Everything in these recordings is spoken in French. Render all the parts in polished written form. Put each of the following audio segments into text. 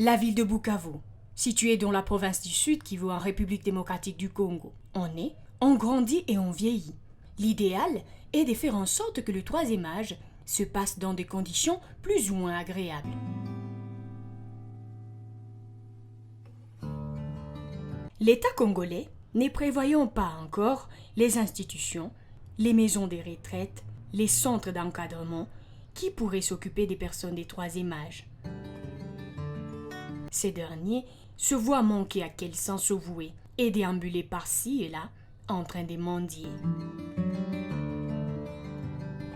La ville de Bukavu, située dans la province du Sud Kivu en République démocratique du Congo. On naît, on grandit et on vieillit. L'idéal est de faire en sorte que le troisième âge se passe dans des conditions plus ou moins agréables. L'État congolais, ne prévoyant pas encore les institutions, les maisons de retraite, les centres d'encadrement qui pourraient s'occuper des personnes des troisième âge. Ces derniers se voient manquer à quel sens se vouer et déambuler par-ci et là en train de mendier.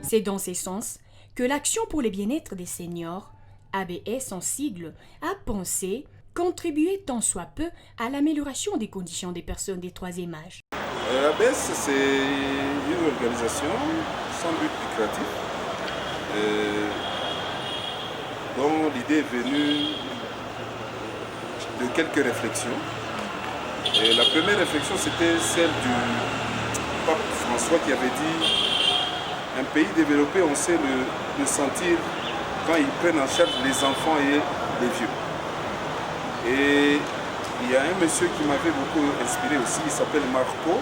C'est dans ce sens que l'Action pour le bien-être des seniors, ABS en sigle, a pensé contribuer tant soit peu à l'amélioration des conditions des personnes des troisième âge. ABS, c'est une organisation sans but lucratif dont l'idée est venue de quelques réflexions. Et la première réflexion, c'était celle du pape François qui avait dit un pays développé, on sait le sentir quand ils prennent en charge les enfants et les vieux. Et il y a un monsieur qui m'avait beaucoup inspiré aussi, il s'appelle Marco.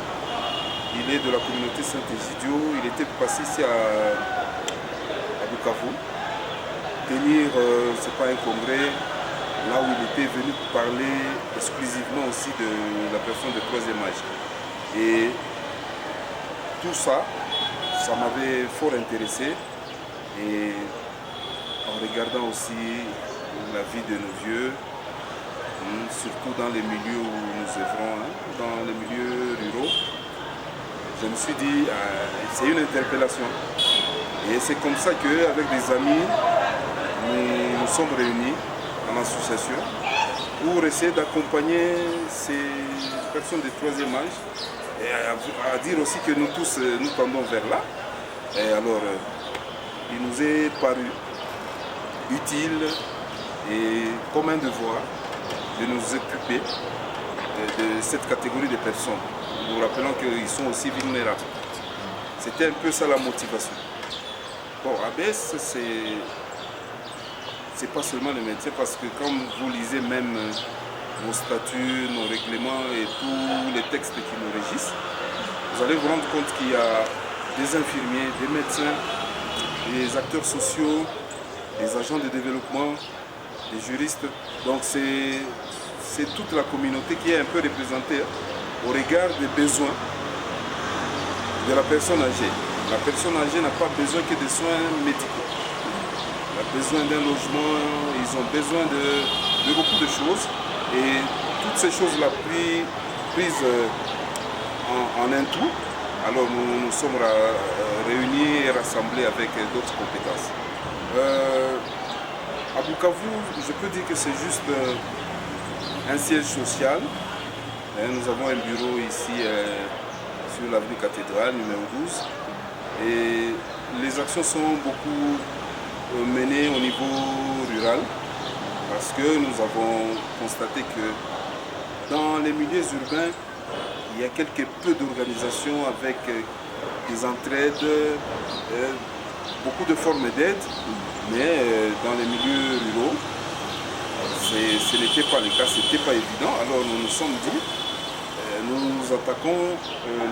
Il est de la communauté Saint-Egidio. Il était passé ici à Bukavu, tenir, c'est pas un congrès, là où il était venu parler exclusivement aussi de la personne de troisième âge. Et tout ça, ça m'avait fort intéressé. Et en regardant aussi la vie de nos vieux, surtout dans les milieux où nous œuvrons, dans les milieux ruraux, je me suis dit, c'est une interpellation. Et c'est comme ça qu'avec des amis, nous nous sommes réunis en association pour essayer d'accompagner ces personnes de troisième âge et à dire aussi que nous tous nous tendons vers là. Et alors, il nous est paru utile et comme un devoir de nous occuper de cette catégorie de personnes, nous rappelant qu'ils sont aussi vulnérables. C'était un peu ça la motivation. Bon, ABS, c'est pas seulement les médecins, parce que quand vous lisez même nos statuts, nos règlements et tous les textes qui nous régissent, vous allez vous rendre compte qu'il y a des infirmiers, des médecins, des acteurs sociaux, des agents de développement, des juristes. Donc c'est toute la communauté qui est un peu représentée au regard des besoins de la personne âgée. La personne âgée n'a pas besoin que de soins médicaux. Elle a besoin d'un logement, ils ont besoin de beaucoup de choses. Et toutes ces choses-là prises en un tout, alors nous sommes réunis et rassemblés avec d'autres compétences. À Bukavu, je peux dire que c'est juste un siège social. Nous avons un bureau ici sur l'avenue Cathédrale, numéro 12. Et les actions sont beaucoup menées au niveau rural parce que nous avons constaté que dans les milieux urbains, il y a quelque peu d'organisations avec des entraides, beaucoup de formes d'aide, mais dans les milieux ruraux, ce n'était pas le cas, ce n'était pas évident. Alors nous nous sommes dit, nous attaquons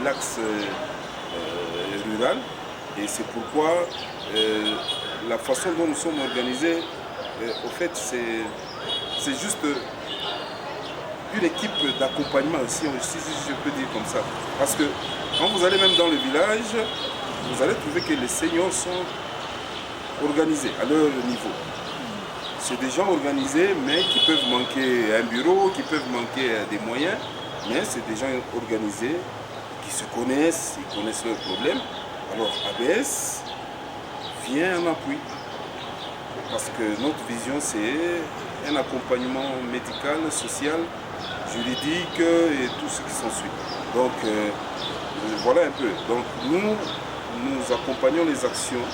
l'axe rural et c'est pourquoi la façon dont nous sommes organisés, au fait, c'est juste une équipe d'accompagnement aussi, si je peux dire comme ça. Parce que quand vous allez même dans le village, vous allez trouver que les seniors sont organisés à leur niveau. C'est des gens organisés, mais qui peuvent manquer un bureau, qui peuvent manquer des moyens, mais c'est des gens organisés qui se connaissent, ils connaissent leurs problèmes. Alors ABS vient en appui, parce que notre vision c'est un accompagnement médical, social, juridique et tout ce qui s'ensuit. Donc voilà un peu. Donc nous accompagnons les actions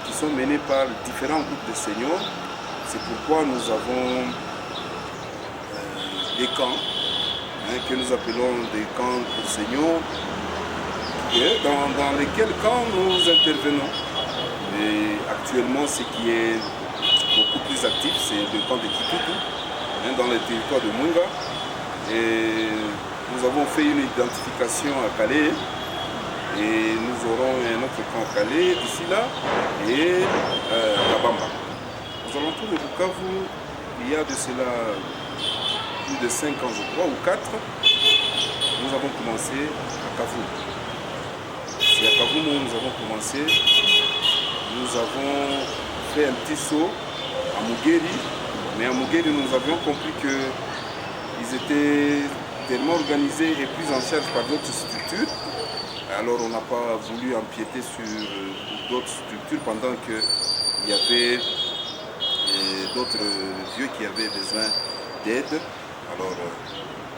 qui sont menées par différents groupes de seniors. C'est pourquoi nous avons des camps, que nous appelons des camps pour seniors, dans lesquels camps nous intervenons. Et actuellement, ce qui est beaucoup plus actif, c'est le camp de Kitutu, dans le territoire de Munga. Et nous avons fait une identification à Calais et nous aurons un autre camp à Calais d'ici là et à Kabamba. Aux alentours de Bukavu, il y a de cela plus de 5 ans, je crois, ou 4, nous avons commencé à Kavumu. C'est à Kavumu où nous avons commencé. Nous avons fait un petit saut à Mugeri, mais à Mugeri, nous avions compris qu'ils étaient tellement organisés et pris en charge par d'autres structures. Alors on n'a pas voulu empiéter sur d'autres structures pendant qu'il y avait d'autres vieux qui avaient besoin d'aide. Alors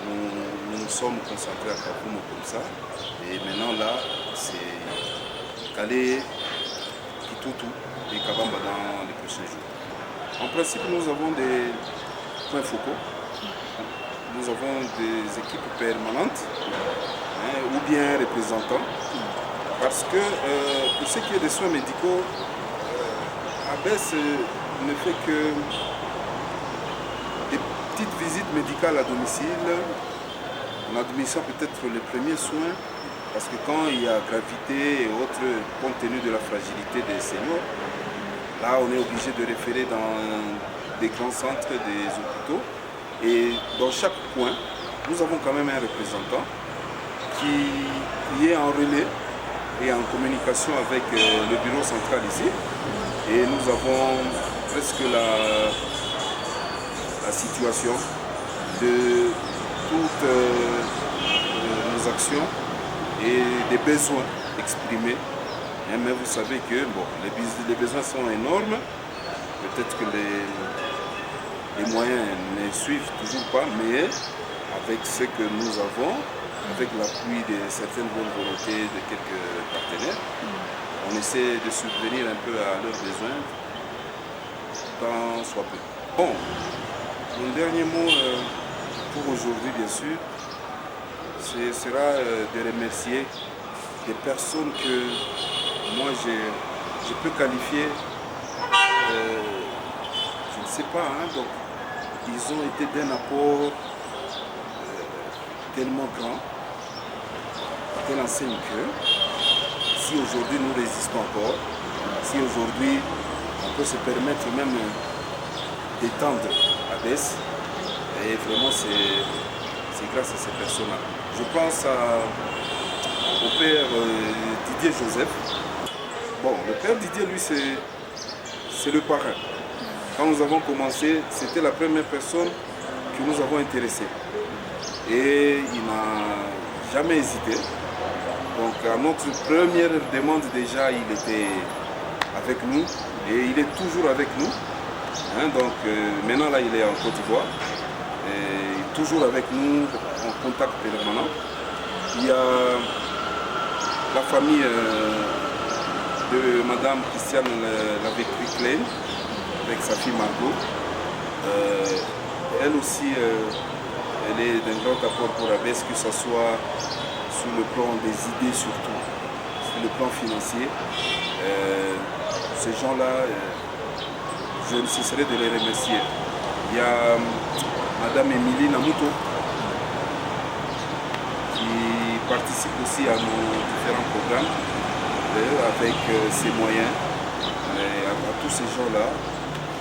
nous nous sommes concentrés à Kavumu comme ça. Et maintenant là, c'est Calais, Kitutu et Kabamba dans les prochains jours. En principe, nous avons des points focaux. Nous avons des équipes permanentes ou bien représentants. Parce que pour ce qui est des soins médicaux, ABES ne fait que des petites visites médicales à domicile, en admissant peut-être les premiers soins, parce que quand il y a gravité et autres, compte tenu de la fragilité des seniors, là on est obligé de référer dans des grands centres, des hôpitaux, et dans chaque point, nous avons quand même un représentant qui est en relais et en communication avec le bureau central ici. Et nous avons presque la situation de toutes nos actions et des besoins exprimés. Mais vous savez que les besoins sont énormes. Peut-être que les moyens ne suivent toujours pas, mais avec ce que nous avons, avec l'appui de certaines bonnes volontés de quelques partenaires, on essaie de subvenir un peu à leurs besoins, tant soit peu. Bon, mon dernier mot pour aujourd'hui, bien sûr, ce sera de remercier des personnes que moi je peux qualifier, je ne sais pas, donc ils ont été d'un apport tellement grand, telle enseigne que si aujourd'hui nous résistons encore, si aujourd'hui on peut se permettre même d'étendre ABES, et vraiment c'est grâce à ces personnes-là. Je pense au père Didier Joseph. Bon, le père Didier, lui, c'est le parrain. Quand nous avons commencé, c'était la première personne que nous avons intéressée. Et il n'a jamais hésité. Donc à notre première demande déjà, il était avec nous et il est toujours avec nous. Donc maintenant là, il est en Côte d'Ivoire. Et toujours avec nous en contact permanent. Il y a la famille de Madame Christiane Lavecry-Klein avec sa fille Margot. Elle aussi, elle est d'un grand apport pour ABES, que ce soit sur le plan des idées surtout, sur le plan financier. Ces gens-là, je ne cesserai de les remercier. Il y a Madame Émilie Namuto qui participe aussi à nos différents programmes avec ses moyens. À tous ces gens-là,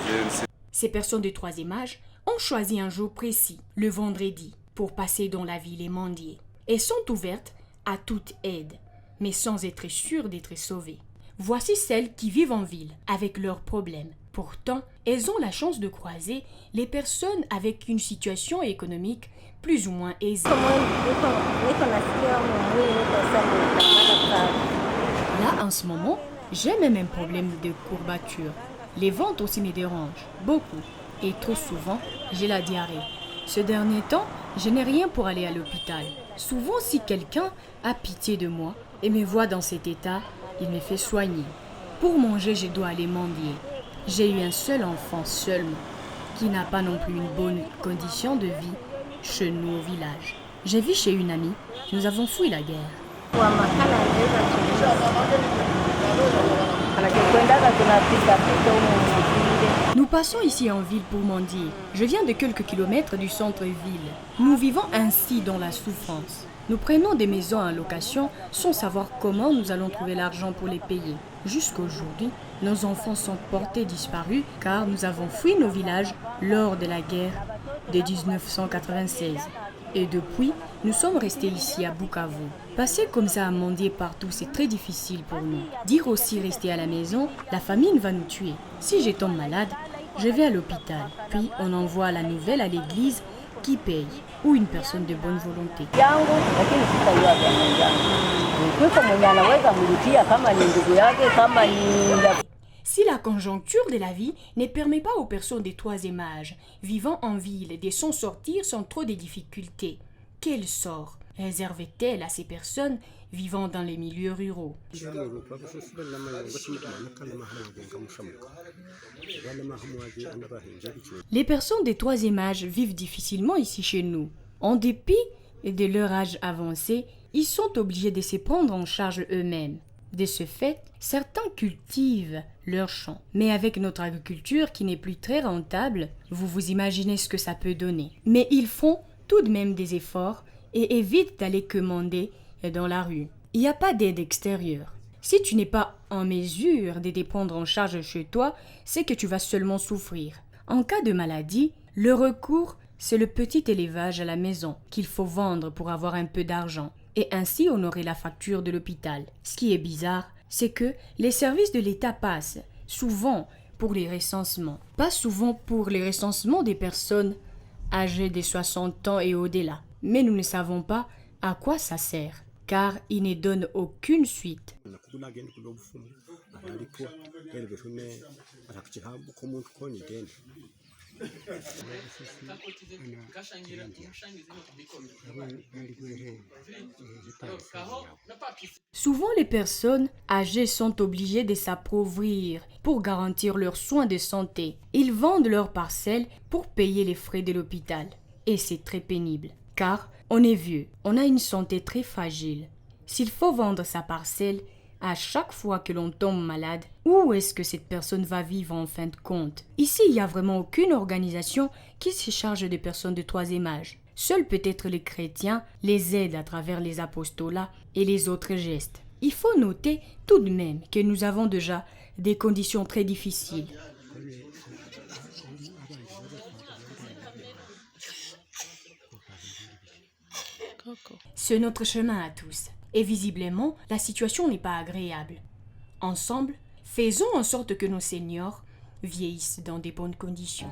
je ne sais. Ces personnes de troisième âge ont choisi un jour précis, le vendredi, pour passer dans la ville et mendier. Elles sont ouvertes à toute aide, mais sans être sûres d'être sauvées. Voici celles qui vivent en ville avec leurs problèmes. Pourtant, elles ont la chance de croiser les personnes avec une situation économique plus ou moins aisée. Là, en ce moment, j'ai même un problème de courbature. Les ventres aussi me dérangent, beaucoup. Et trop souvent, j'ai la diarrhée. Ce dernier temps, je n'ai rien pour aller à l'hôpital. Souvent, si quelqu'un a pitié de moi et me voit dans cet état, il me fait soigner. Pour manger, je dois aller mendier. J'ai eu un seul enfant seulement, qui n'a pas non plus une bonne condition de vie chez nous au village. J'ai vu chez une amie, nous avons fui la guerre. Nous passons ici en ville pour mendier. Je viens de quelques kilomètres du centre-ville. Nous vivons ainsi dans la souffrance. Nous prenons des maisons en location sans savoir comment nous allons trouver l'argent pour les payer. Jusqu'aujourd'hui, nos enfants sont portés disparus car nous avons fui nos villages lors de la guerre de 1996. Et depuis, nous sommes restés ici à Bukavu. Passer comme ça à mendier partout, c'est très difficile pour nous. Dire aussi rester à la maison, la famine va nous tuer. Si je tombe malade, je vais à l'hôpital. Puis on envoie la nouvelle à l'église qui paye ou une personne de bonne volonté. Si la conjoncture de la vie ne permet pas aux personnes des troisième âge vivant en ville de s'en sortir sans trop de difficultés, quel sort réserve-t-elle à ces personnes vivant dans les milieux ruraux? Les personnes des troisième âge vivent difficilement ici chez nous. En dépit de leur âge avancé, ils sont obligés de se prendre en charge eux-mêmes. De ce fait, certains cultivent leurs champs. Mais avec notre agriculture qui n'est plus très rentable, vous imaginez ce que ça peut donner. Mais ils font tout de même des efforts et évitent d'aller commander dans la rue. Il n'y a pas d'aide extérieure. Si tu n'es pas en mesure de te prendre en charge chez toi, c'est que tu vas seulement souffrir. En cas de maladie, le recours, c'est le petit élevage à la maison qu'il faut vendre pour avoir un peu d'argent et ainsi honorer la facture de l'hôpital. Ce qui est bizarre, c'est que les services de l'État passent souvent pour les recensements, pas souvent pour les recensements des personnes âgées de 60 ans et au-delà. Mais nous ne savons pas à quoi ça sert, car ils ne donnent aucune suite. Souvent, les personnes âgées sont obligées de s'appauvrir pour garantir leurs soins de santé. Ils vendent leurs parcelles pour payer les frais de l'hôpital. Et c'est très pénible, car on est vieux, on a une santé très fragile. S'il faut vendre sa parcelle à chaque fois que l'on tombe malade, où est-ce que cette personne va vivre en fin de compte? Ici, il n'y a vraiment aucune organisation qui se charge des personnes de troisième âge. Seuls peut-être les chrétiens les aident à travers les apostolats et les autres gestes. Il faut noter tout de même que nous avons déjà des conditions très difficiles. C'est notre chemin à tous. Et visiblement, la situation n'est pas agréable. Ensemble, faisons en sorte que nos seniors vieillissent dans de bonnes conditions.